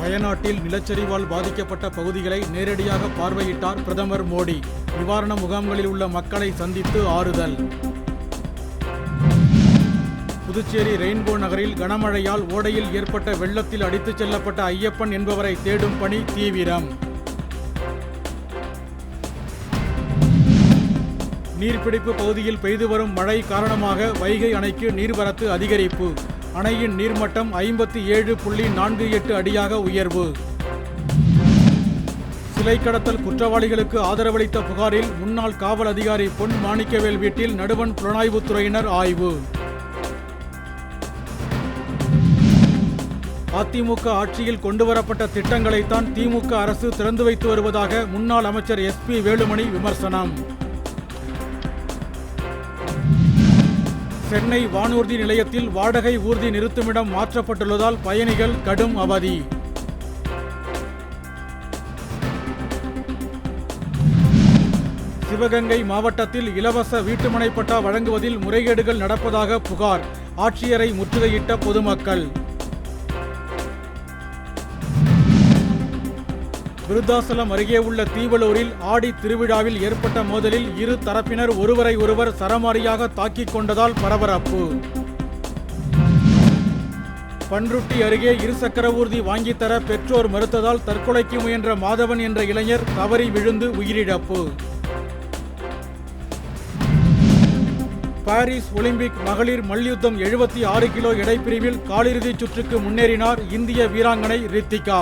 வயநாட்டில் நிலச்சரிவால் பாதிக்கப்பட்ட பகுதிகளை நேரடியாக பார்வையிட்டார் பிரதமர் மோடி. நிவாரண முகாம்களில் உள்ள மக்களை சந்தித்து ஆறுதல். புதுச்சேரி ரெயின்போ நகரில் கனமழையால் ஓடையில் ஏற்பட்ட வெள்ளத்தில் அடித்துச் செல்லப்பட்ட ஐயப்பன் என்பவரை தேடும் பணி தீவிரம். நீர்பிடிப்பு பகுதியில் பெய்து வரும் மழை காரணமாக வைகை அணைக்கு நீர்வரத்து அதிகரிப்பு. அணையின் நீர்மட்டம் 57.48 அடியாக உயர்வு. சிலை கடத்தல் குற்றவாளிகளுக்கு ஆதரவளித்த புகாரில் முன்னாள் காவல் அதிகாரி பொன் மாணிக்கவேல் வீட்டில் நடுவண் புலனாய்வுத்துறையினர் ஆய்வு. அதிமுக ஆட்சியில் கொண்டுவரப்பட்ட திட்டங்களைத்தான் திமுக அரசு திறந்து வைத்து வருவதாக முன்னாள் அமைச்சர் SP வேலுமணி விமர்சனம். சென்னை வானூர்தி நிலையத்தில் வாடகை ஊர்தி நிறுத்துமிடம் மாற்றப்பட்டுள்ளதால் பயணிகள் கடும் அவதி. சிவகங்கை மாவட்டத்தில் இலவச வீட்டுமனை பட்டா வழங்குவதில் முறைகேடுகள் நடப்பதாக புகார். ஆட்சியரை முற்றுகையிட்ட பொதுமக்கள். விருத்தாசலம் அருகே உள்ள தீவலூரில் ஆடி திருவிழாவில் ஏற்பட்ட மோதலில் இரு தரப்பினர் ஒருவரை ஒருவர் சரமாரியாக தாக்கிக் கொண்டதால் பரபரப்பு. பன்ருட்டி அருகே இருசக்கர ஊர்தி வாங்கித்தர பெற்றோர் மறுத்ததால் தற்கொலைக்கு முயன்ற மாதவன் என்ற இளைஞர் தவறி விழுந்து உயிரிழப்பு. பாரிஸ் ஒலிம்பிக் மகளிர் மல்யுத்தம் 76 கிலோ எடைப்பிரிவில் காலிறுதிச் சுற்றுக்கு முன்னேறினார் இந்திய வீராங்கனை ரித்திகா.